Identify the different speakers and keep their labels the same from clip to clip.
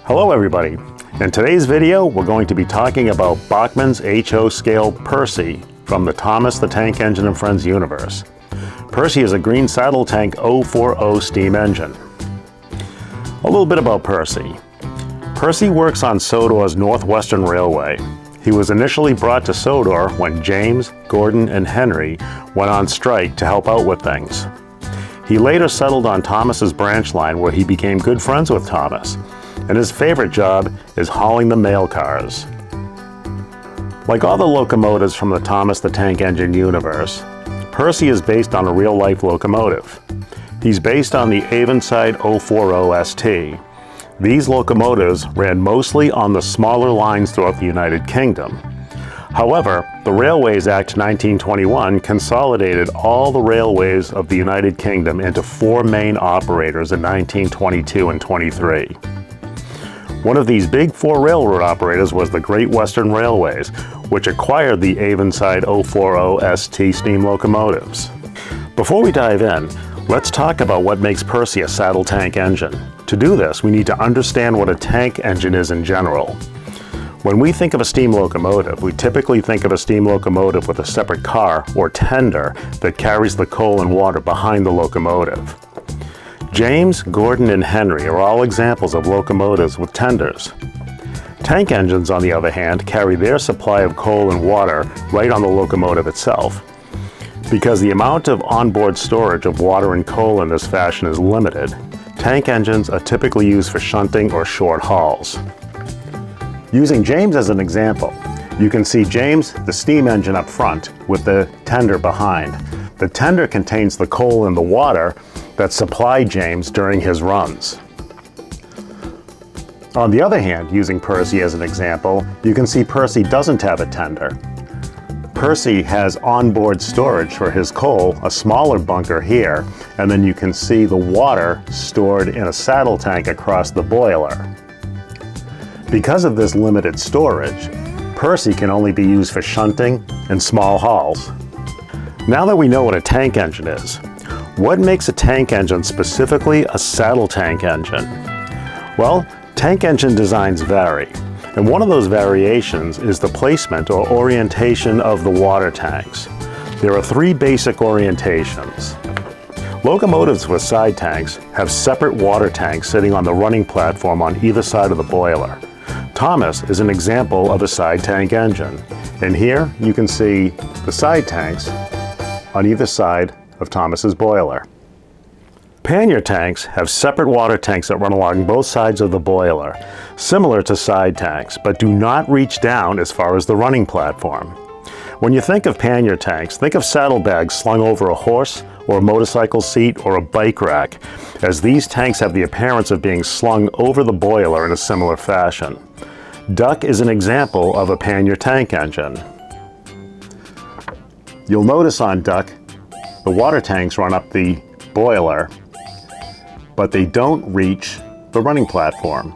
Speaker 1: Hello everybody. In today's video we're going to be talking about Bachmann's HO scale Percy from the Thomas the Tank Engine and Friends universe. Percy is a green saddle tank 040 steam engine. A little bit about Percy. Percy works on Sodor's Northwestern Railway. He was initially brought to Sodor when James, Gordon, and Henry went on strike to help out with things. He later settled on Thomas's branch line where he became good friends with Thomas, and his favorite job is hauling the mail cars. Like all the locomotives from the Thomas the Tank Engine universe, Percy is based on a real-life locomotive. He's based on the Avonside 040 ST. These locomotives ran mostly on the smaller lines throughout the United Kingdom. However, the Railways Act 1921 consolidated all the railways of the United Kingdom into 4 main operators in 1922 and 23. One of these big 4 railroad operators was the Great Western Railways, which acquired the Avonside 040 ST steam locomotives. Before we dive in, let's talk about what makes Percy a saddle tank engine. To do this, we need to understand what a tank engine is in general. When we think of a steam locomotive, we typically think of a steam locomotive with a separate car or tender that carries the coal and water behind the locomotive. James, Gordon, and Henry are all examples of locomotives with tenders. Tank engines, on the other hand, carry their supply of coal and water right on the locomotive itself. Because the amount of onboard storage of water and coal in this fashion is limited, tank engines are typically used for shunting or short hauls. Using James as an example, you can see James, the steam engine up front, with the tender behind. The tender contains the coal and the water that supply James during his runs. On the other hand, using Percy as an example, you can see Percy doesn't have a tender. Percy has onboard storage for his coal, a smaller bunker here, and then you can see the water stored in a saddle tank across the boiler. Because of this limited storage, Percy can only be used for shunting and small hauls. Now that we know what a tank engine is, what makes a tank engine specifically a saddle tank engine? Well, tank engine designs vary, and one of those variations is the placement or orientation of the water tanks. There are 3 basic orientations. Locomotives with side tanks have separate water tanks sitting on the running platform on either side of the boiler. Thomas is an example of a side tank engine, and here you can see the side tanks on either side of Thomas's boiler. Pannier tanks have separate water tanks that run along both sides of the boiler, similar to side tanks, but do not reach down as far as the running platform. When you think of pannier tanks, think of saddlebags slung over a horse or a motorcycle seat or a bike rack, as these tanks have the appearance of being slung over the boiler in a similar fashion. Duck is an example of a pannier tank engine. You'll notice on Duck, the water tanks run up the boiler, but they don't reach the running platform.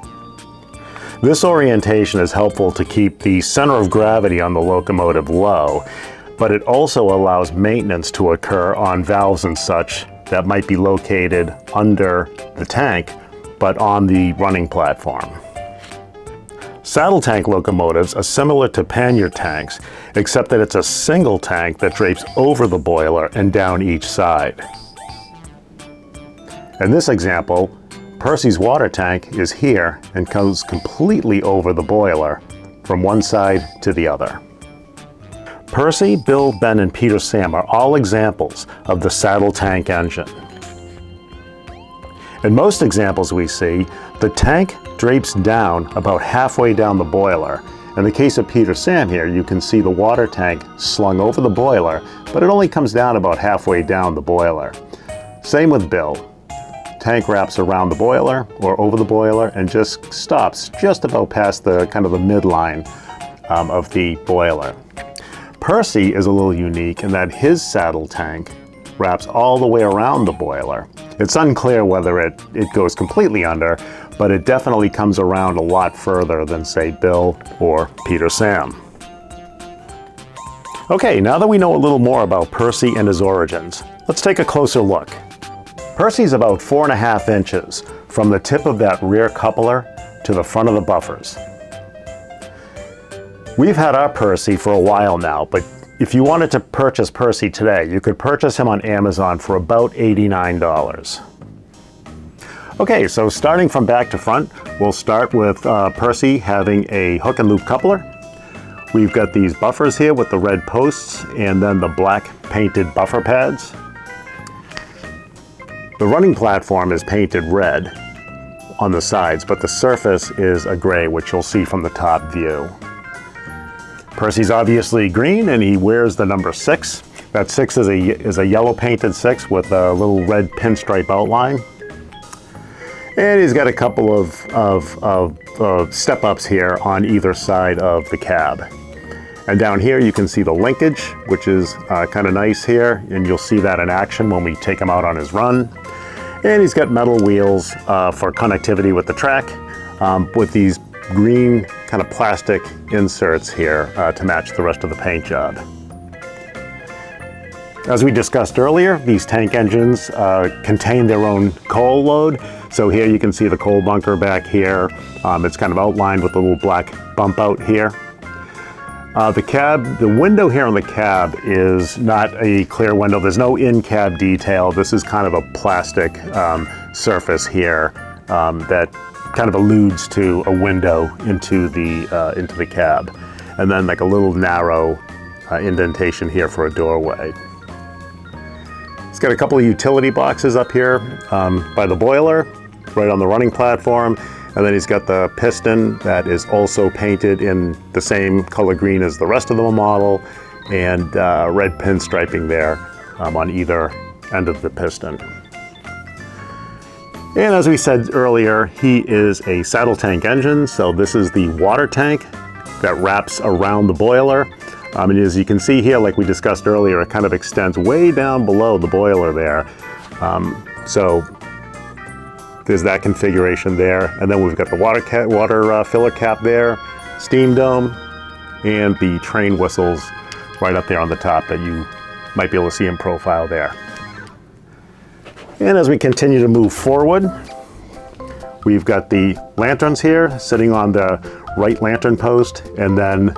Speaker 1: This orientation is helpful to keep the center of gravity on the locomotive low, but it also allows maintenance to occur on valves and such that might be located under the tank, but on the running platform. Saddle tank locomotives are similar to pannier tanks, except that it's a single tank that drapes over the boiler and down each side. In this example, Percy's water tank is here and goes completely over the boiler from one side to the other. Percy, Bill, Ben, and Peter Sam are all examples of the saddle tank engine. In most examples we see, the tank drapes down about halfway down the boiler. In the case of Peter Sam here, you can see the water tank slung over the boiler, but it only comes down about halfway down the boiler. Same with Bill. Tank wraps around the boiler or over the boiler and just stops just about past the kind of the midline of the boiler. Percy is a little unique in that his saddle tank wraps all the way around the boiler. It's unclear whether it goes completely under, but it definitely comes around a lot further than, say, Bill or Peter Sam. Okay, now that we know a little more about Percy and his origins, let's take a closer look. Percy's about 4.5 inches from the tip of that rear coupler to the front of the buffers. We've had our Percy for a while now, but if you wanted to purchase Percy today, you could purchase him on Amazon for about $89. Okay, so starting from back to front, we'll start with Percy having a hook and loop coupler. We've got these buffers here with the red posts and then the black painted buffer pads. The running platform is painted red on the sides, but the surface is a gray, which you'll see from the top view. Percy's obviously green and he wears the number 6. That 6 is a yellow painted 6 with a little red pinstripe outline. And he's got a couple of step-ups here on either side of the cab. And down here you can see the linkage, which is kind of nice here, and you'll see that in action when we take him out on his run. And he's got metal wheels for connectivity with the track, with these green kind of plastic inserts here to match the rest of the paint job. As we discussed earlier, these tank engines contain their own coal load. So here you can see the coal bunker back here. It's kind of outlined with a little black bump out here. The window here on the cab is not a clear window. There's no in-cab detail. This is kind of a plastic surface here that kind of alludes to a window into the cab. And then like a little narrow indentation here for a doorway. It's got a couple of utility boxes up here by the boiler, right on the running platform. And then he's got the piston that is also painted in the same color green as the rest of the model, and red pinstriping there on either end of the piston. And as we said earlier, he is a saddle tank engine, so this is the water tank that wraps around the boiler. And as you can see here, like we discussed earlier, it kind of extends way down below the boiler there. So there's that configuration there. And then we've got the water filler cap there, steam dome, and the train whistles right up there on the top that you might be able to see in profile there. And as we continue to move forward, we've got the lanterns here sitting on the right lantern post, and then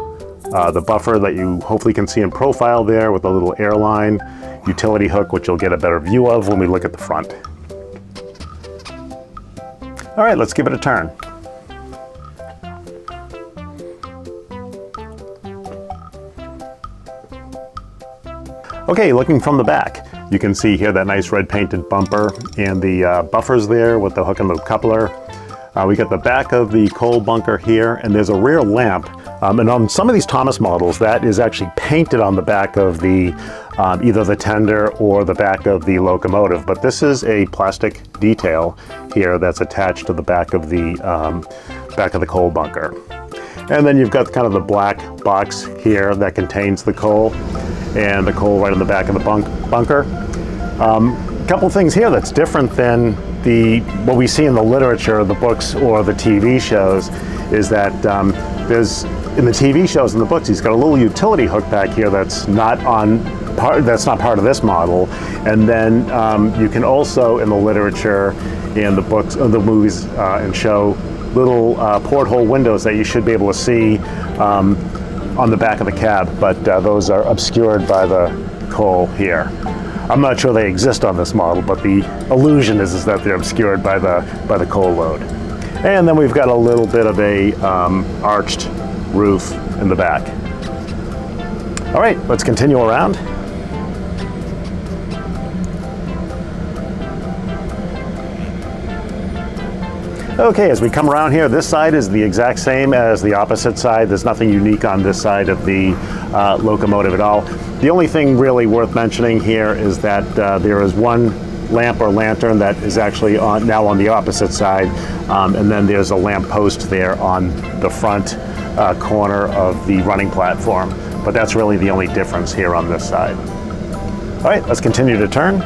Speaker 1: the buffer that you hopefully can see in profile there with a little airline utility hook, which you'll get a better view of when we look at the front. All right, let's give it a turn. Okay, looking from the back, you can see here that nice red painted bumper and the buffers there with the hook and loop coupler. We got the back of the coal bunker here, and there's a rear lamp. And on some of these Thomas models, that is actually painted on the back of the either the tender or the back of the locomotive. But this is a plastic detail here that's attached to the back of the coal bunker. And then you've got kind of the black box here that contains the coal, and the coal right on the back of the bunker. A couple things here that's different than what we see in the literature, the books, or the TV shows, is that in the TV shows and the books, he's got a little utility hook back here that's not part of this model. And then you can also, in the literature and the books, the movies and show, little porthole windows that you should be able to see on the back of the cab, but those are obscured by the coal here. I'm not sure they exist on this model, but the illusion is that they're obscured by the coal load. And then we've got a little bit of a arched roof in the back. All right, let's continue around. Okay, as we come around here, this side is the exact same as the opposite side. There's nothing unique on this side of the locomotive at all. The only thing really worth mentioning here is that there is one lamp or lantern that is actually now on the opposite side, and then there's a lamp post there on the front corner of the running platform. But that's really the only difference here on this side. All right, let's continue to turn.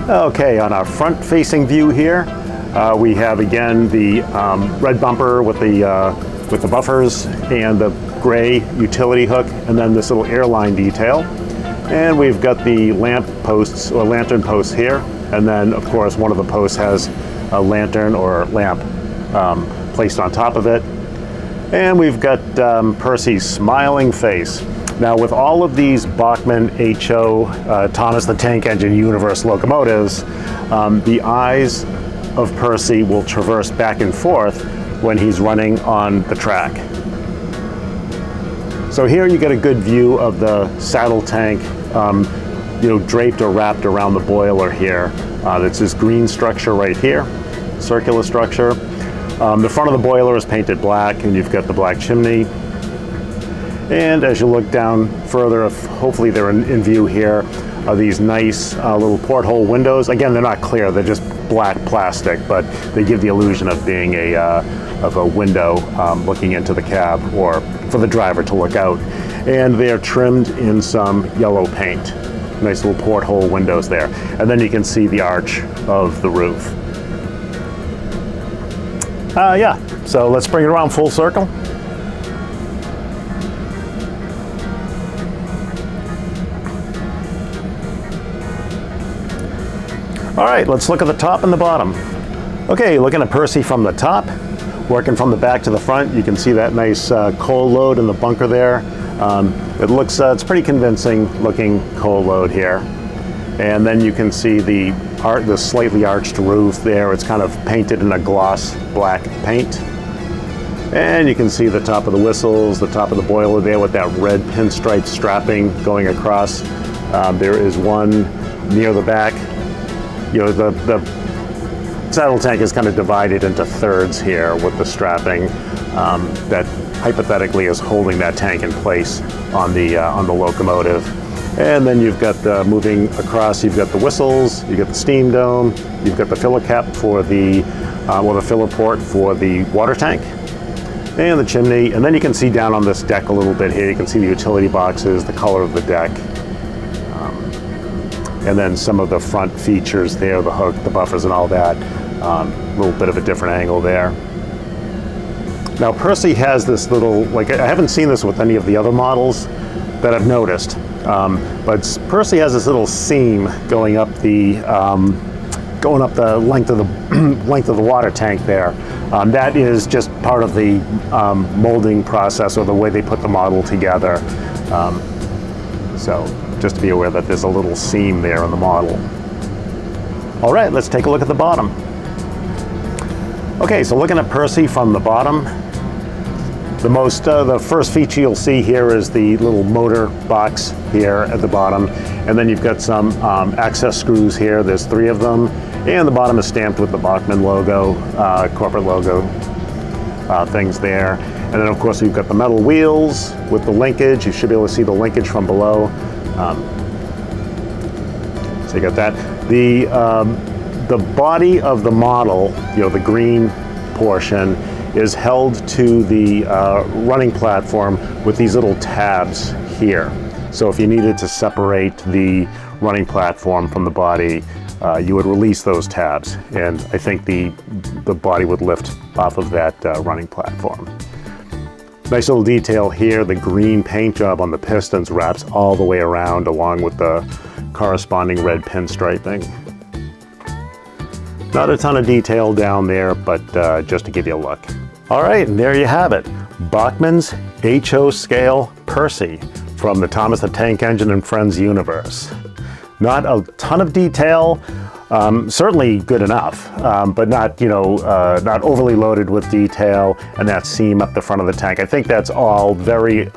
Speaker 1: Okay, on our front-facing view here, we have again the red bumper with the buffers and the gray utility hook, and then this little airline detail. And we've got the lamp posts or lantern posts here. And then of course one of the posts has a lantern or lamp placed on top of it. And we've got Percy's smiling face. Now with all of these Bachmann HO Thomas the Tank Engine Universe locomotives, the eyes of Percy will traverse back and forth when he's running on the track. So here you get a good view of the saddle tank, draped or wrapped around the boiler here. That's this green structure right here, circular structure. The front of the boiler is painted black, and you've got the black chimney. And as you look down further, hopefully they're in view here, are these nice little porthole windows. Again, they're not clear, they're just black plastic, but they give the illusion of being a window looking into the cab, or for the driver to look out. And they're trimmed in some yellow paint. Nice little porthole windows there. And then you can see the arch of the roof. Yeah, so let's bring it around full circle. All right, let's look at the top and the bottom. Okay, looking at Percy from the top, working from the back to the front, you can see that nice coal load in the bunker there. It looks, it's pretty convincing looking coal load here. And then you can see the slightly arched roof there. It's kind of painted in a gloss black paint. And you can see the top of the whistles, the top of the boiler there with that red pinstripe strapping going across. There is one near the back. The saddle tank is kind of divided into thirds here with the strapping that hypothetically is holding that tank in place on the locomotive. And then you've got moving across, you've got the whistles, you've got the steam dome, you've got the filler cap for the filler port for the water tank, and the chimney. And then you can see down on this deck a little bit here, you can see the utility boxes, the color of the deck. And then some of the front features there, the hook, the buffers and all that. A little bit of a different angle there. Now Percy has this little, I haven't seen this with any of the other models that I've noticed, but Percy has this little seam going up the length of the water tank there. That is just part of the molding process, or the way they put the model together. So just to be aware that there's a little seam there in the model. All right, let's take a look at the bottom. Okay, so looking at Percy from the bottom, the first feature you'll see here is the little motor box here at the bottom, and then you've got some access screws here. There's 3 of them, and the bottom is stamped with the Bachmann logo, corporate logo things there. And then of course we've got the metal wheels with the linkage. You should be able to see the linkage from below. So you got that. The body of the model, the green portion, is held to the running platform with these little tabs here. So if you needed to separate the running platform from the body, you would release those tabs, and I think the body would lift off of that running platform. Nice little detail here, the green paint job on the pistons wraps all the way around, along with the corresponding red pinstriping. Not a ton of detail down there, but just to give you a look. All right, and there you have it. Bachmann's HO scale Percy from the Thomas the Tank Engine and Friends universe. Not a ton of detail, certainly good enough, but not, not overly loaded with detail, and that seam up the front of the tank. I think that's all very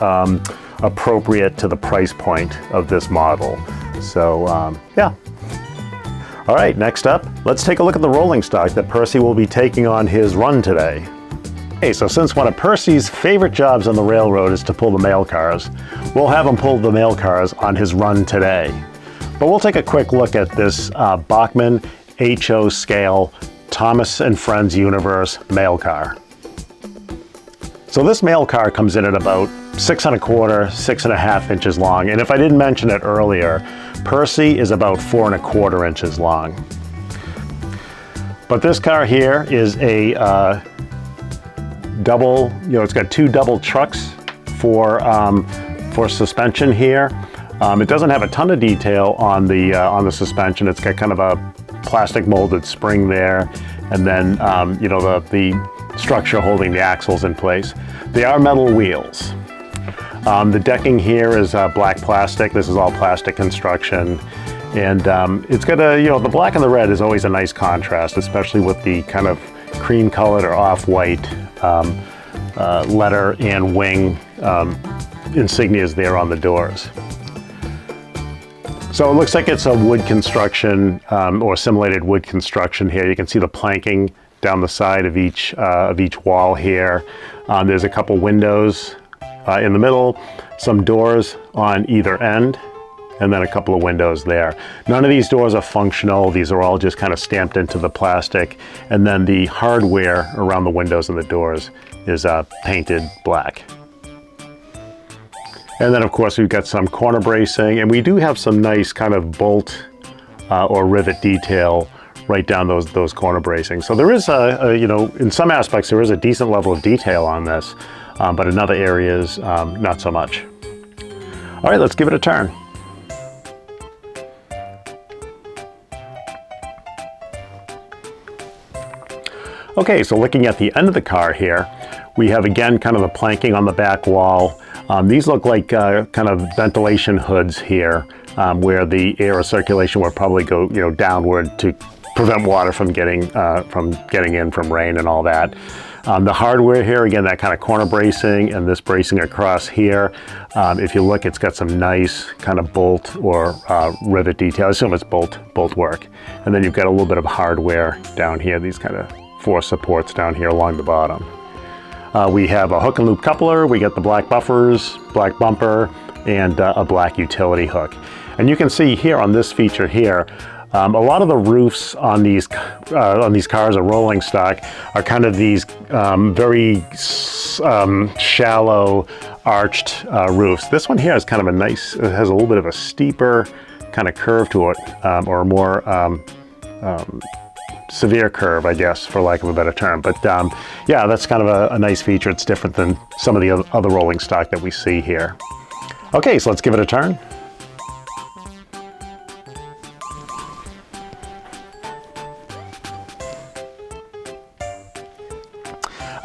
Speaker 1: appropriate to the price point of this model. So, yeah. All right, next up, let's take a look at the rolling stock that Percy will be taking on his run today. Okay, so since one of Percy's favorite jobs on the railroad is to pull the mail cars, we'll have him pull the mail cars on his run today. But we'll take a quick look at this Bachmann HO scale Thomas and Friends universe mail car. So this mail car comes in at about 6 1/4, 6.5 inches long. And if I didn't mention it earlier, Percy is about 4 1/4 inches long. But this car here is a double, it's got 2 double trucks for suspension here. It doesn't have a ton of detail on the suspension. It's got kind of a plastic molded spring there, and then you know, the structure holding the axles in place. They are metal wheels. The decking here is black plastic. This is all plastic construction. And it's got a, you know, the black and the red is always a nice contrast, especially with the kind of cream colored or off-white letter and wing insignias there on the doors. So it looks like it's a wood construction or simulated wood construction here. You can see the planking down the side of each wall here. There's a couple windows in the middle, some doors on either end, and then a couple of windows there. None of these doors are functional. These are all just kind of stamped into the plastic. And then the hardware around the windows and the doors is painted black. And then of course we've got some corner bracing, and we do have some nice kind of bolt or rivet detail right down those corner bracing. So there is you know, in some aspects there is a decent level of detail on this, but in other areas not so much. All right, let's give it a turn. Okay, so looking at the end of the car here, we have again kind of the planking on the back wall. These look like kind of ventilation hoods here, where the air circulation would probably go, you know, downward to prevent water from getting in from rain and all that. The hardware here, again, that kind of corner bracing and this bracing across here. If you look, it's got some nice kind of bolt or rivet detail. I assume it's bolt work. And then you've got a little bit of hardware down here, these kind of 4 supports down here along the bottom. We have a hook and loop coupler, we get the black buffers, black bumper, and a black utility hook. And you can see here on this feature here, a lot of the roofs on these cars or rolling stock are kind of these very shallow arched roofs. This one here is kind of a nice, it has a little bit of a steeper kind of curve to it, or a more severe curve, I guess, for lack of a better term. But yeah, that's kind of a nice feature. It's different than some of the other rolling stock that we see here. Okay, so let's give it a turn.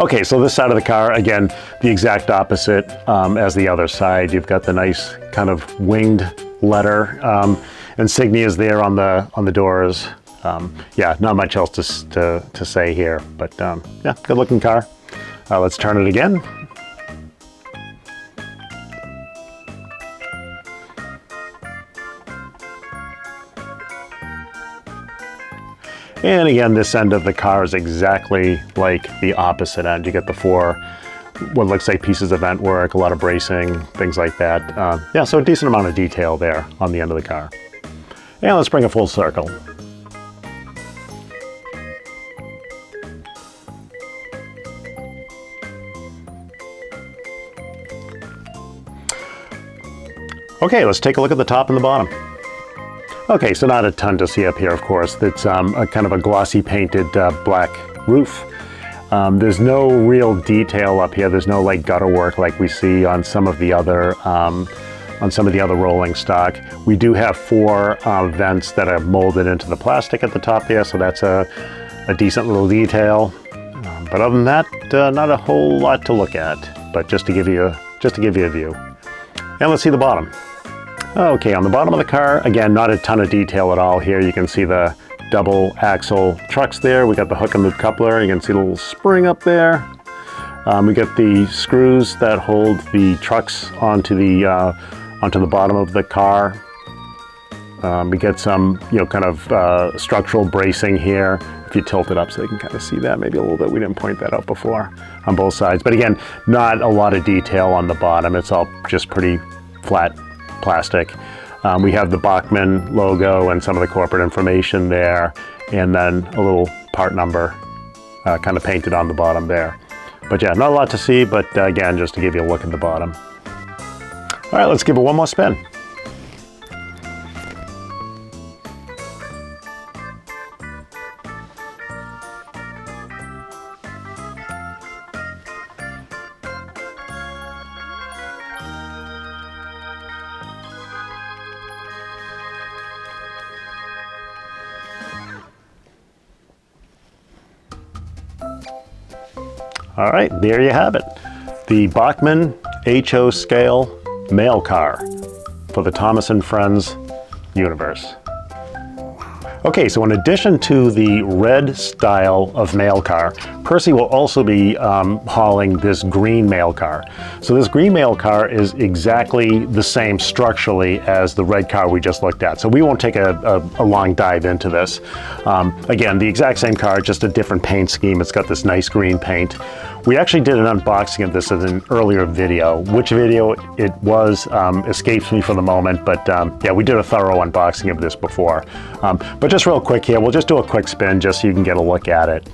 Speaker 1: Okay, so this side of the car, again, the exact opposite as the other side. You've got the nice kind of winged letter insignias there on the doors. Yeah, not much else to say here, but yeah, good looking car. Let's turn it again. And again, this end of the car is exactly like the opposite end. You get the 4, what looks like pieces of vent work, a lot of bracing, things like that. Yeah, so a decent amount of detail there on the end of the car. And let's bring a full circle. Okay, let's take a look at the top and the bottom. Okay, so not a ton to see up here, of course. It's a kind of a glossy painted black roof. There's no real detail up here. There's no like gutter work like we see on some of the other rolling stock. We do have 4 vents that are molded into the plastic at the top there, so that's a decent little detail. But other than that, not a whole lot to look at. But just to give you a view. And let's see the bottom. Okay, on the bottom of the car, again, not a ton of detail at all here. You can see the double axle trucks there. We got the hook and loop coupler. You can see the little spring up there. We got the screws that hold the trucks onto the bottom of the car. We get some, you know, kind of structural bracing here. If you tilt it up so you can kind of see that maybe a little bit. We didn't point that out before on both sides. But again, not a lot of detail on the bottom. It's all just pretty flat plastic. We have the Bachmann logo and some of the corporate information there, and then a little part number kind of painted on the bottom there. But yeah, not a lot to see, but again, just to give you a look at the bottom. All right, let's give it one more spin. All right, there you have it. The Bachmann HO scale mail car for the Thomas & Friends universe. Okay, so in addition to the red style of mail car, Percy will also be hauling this green mail car. So this green mail car is exactly the same structurally as the red car we just looked at. So we won't take a long dive into this. Again, the exact same car, just a different paint scheme. It's got this nice green paint. We actually did an unboxing of this in an earlier video. Which video it was escapes me for the moment, but yeah, we did a thorough unboxing of this before. But just real quick here, we'll just do a quick spin just so you can get a look at it.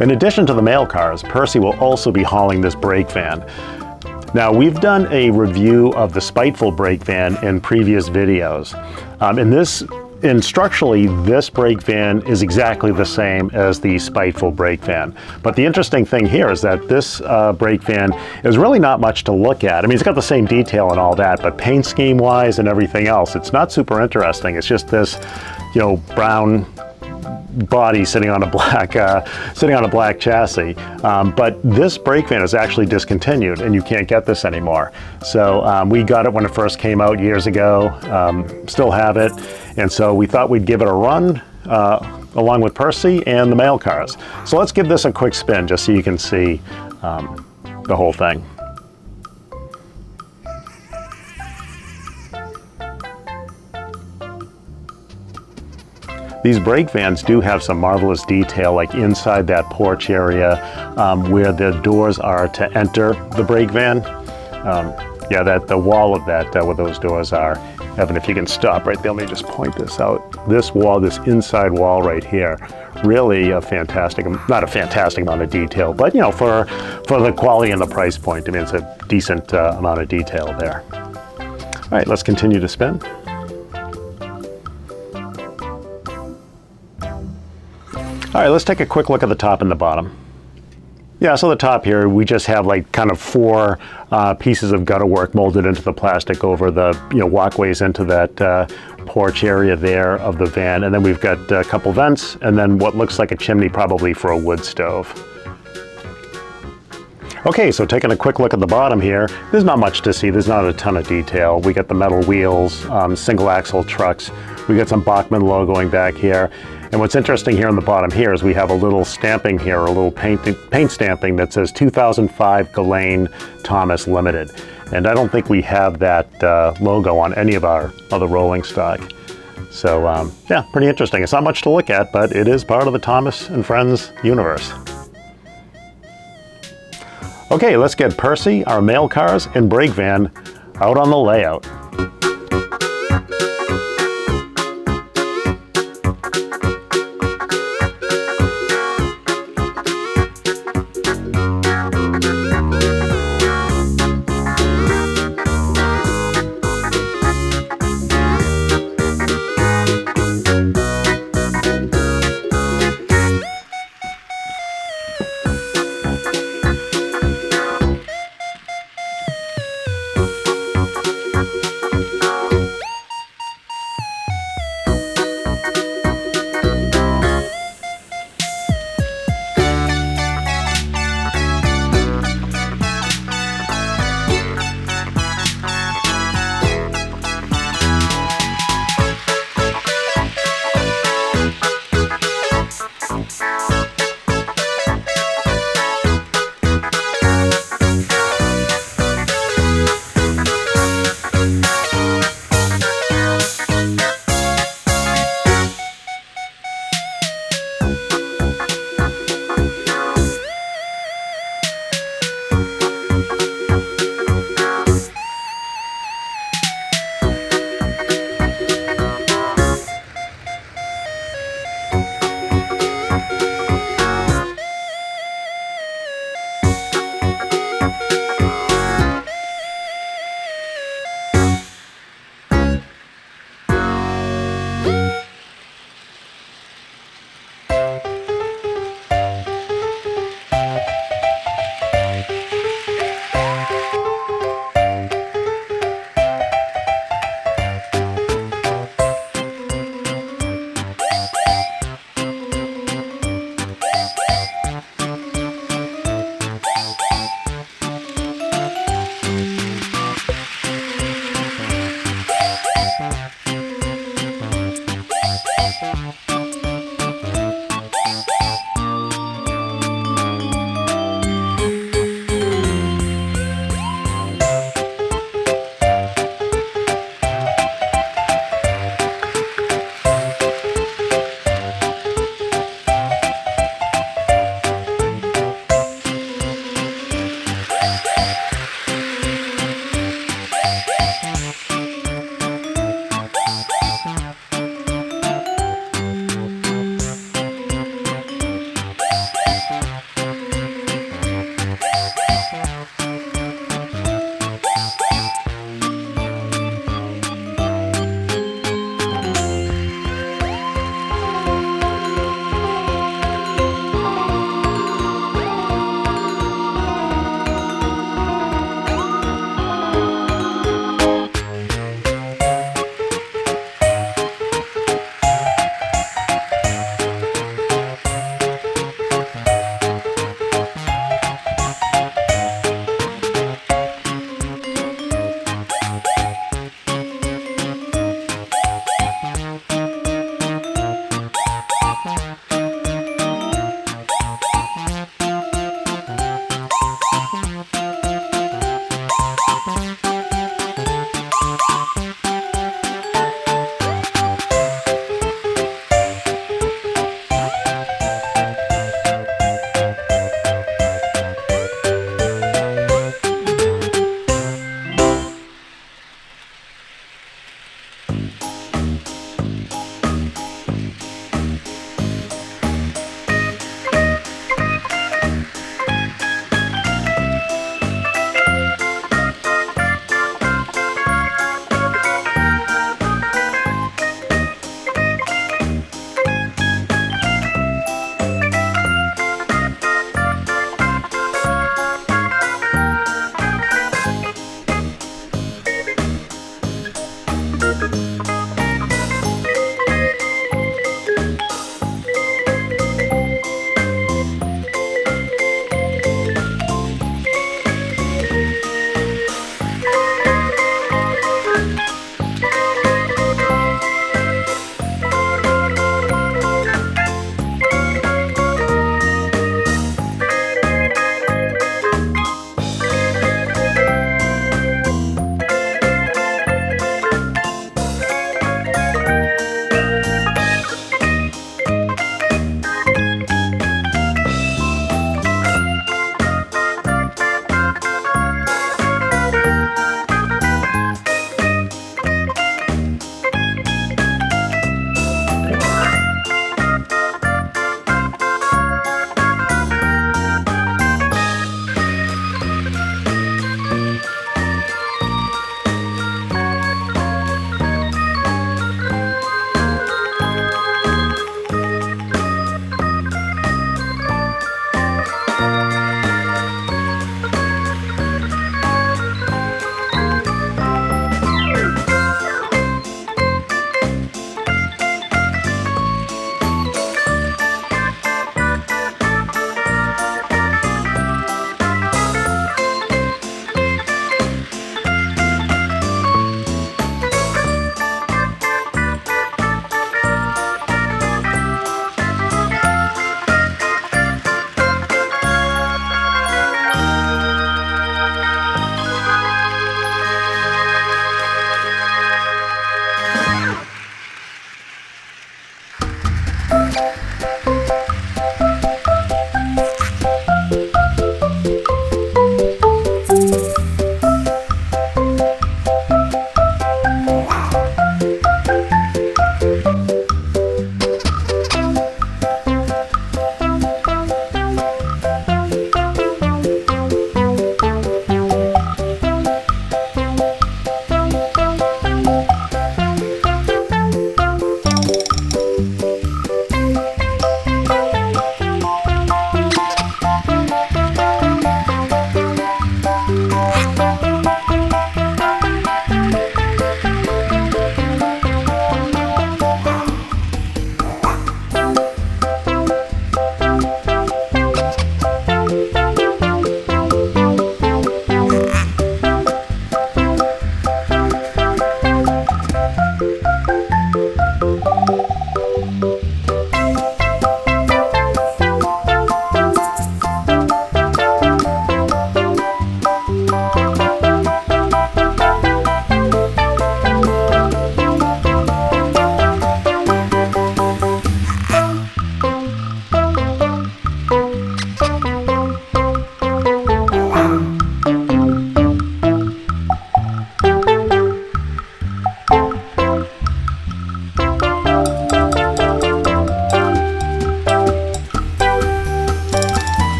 Speaker 1: In addition to the mail cars, Percy will also be hauling this brake van. Now, we've done a review of the Spiteful brake van in previous videos. And structurally, this brake van is exactly the same as the Spiteful brake van. But the interesting thing here is that this brake van is really not much to look at. I mean, it's got the same detail and all that, but paint scheme-wise and everything else, it's not super interesting. It's just this, brown body sitting on a black chassis. But this brake van is actually discontinued, and you can't get this anymore. So we got it when it first came out years ago. Still have it, and so we thought we'd give it a run along with Percy and the mail cars. So let's give this a quick spin just so you can see the whole thing. These brake vans do have some marvelous detail, like inside that porch area where the doors are to enter the brake van. Yeah, the wall of that, where those doors are. Evan, if you can stop right there, let me just point this out. This wall, this inside wall right here, really a fantastic, not a fantastic amount of detail, but for the quality and the price point, I mean, it's a decent amount of detail there. All right, let's continue to spin. All right, let's take a quick look at the top and the bottom. Yeah, so the top here, we just have like kind of 4 pieces of gutter work molded into the plastic over the walkways into that porch area there of the van. And then we've got a couple vents and then what looks like a chimney probably for a wood stove. Okay, so taking a quick look at the bottom here, there's not much to see. There's not a ton of detail. We got the metal wheels, single axle trucks. We got some Bachmann logoing back here. And what's interesting here on the bottom here is we have a little stamping here, a little paint stamping that says 2005 Ghislaine Thomas Limited. And I don't think we have that logo on any of our other rolling stock. So yeah, pretty interesting. It's not much to look at, but it is part of the Thomas & Friends universe. Okay, let's get Percy, our mail cars, and brake van out on the layout.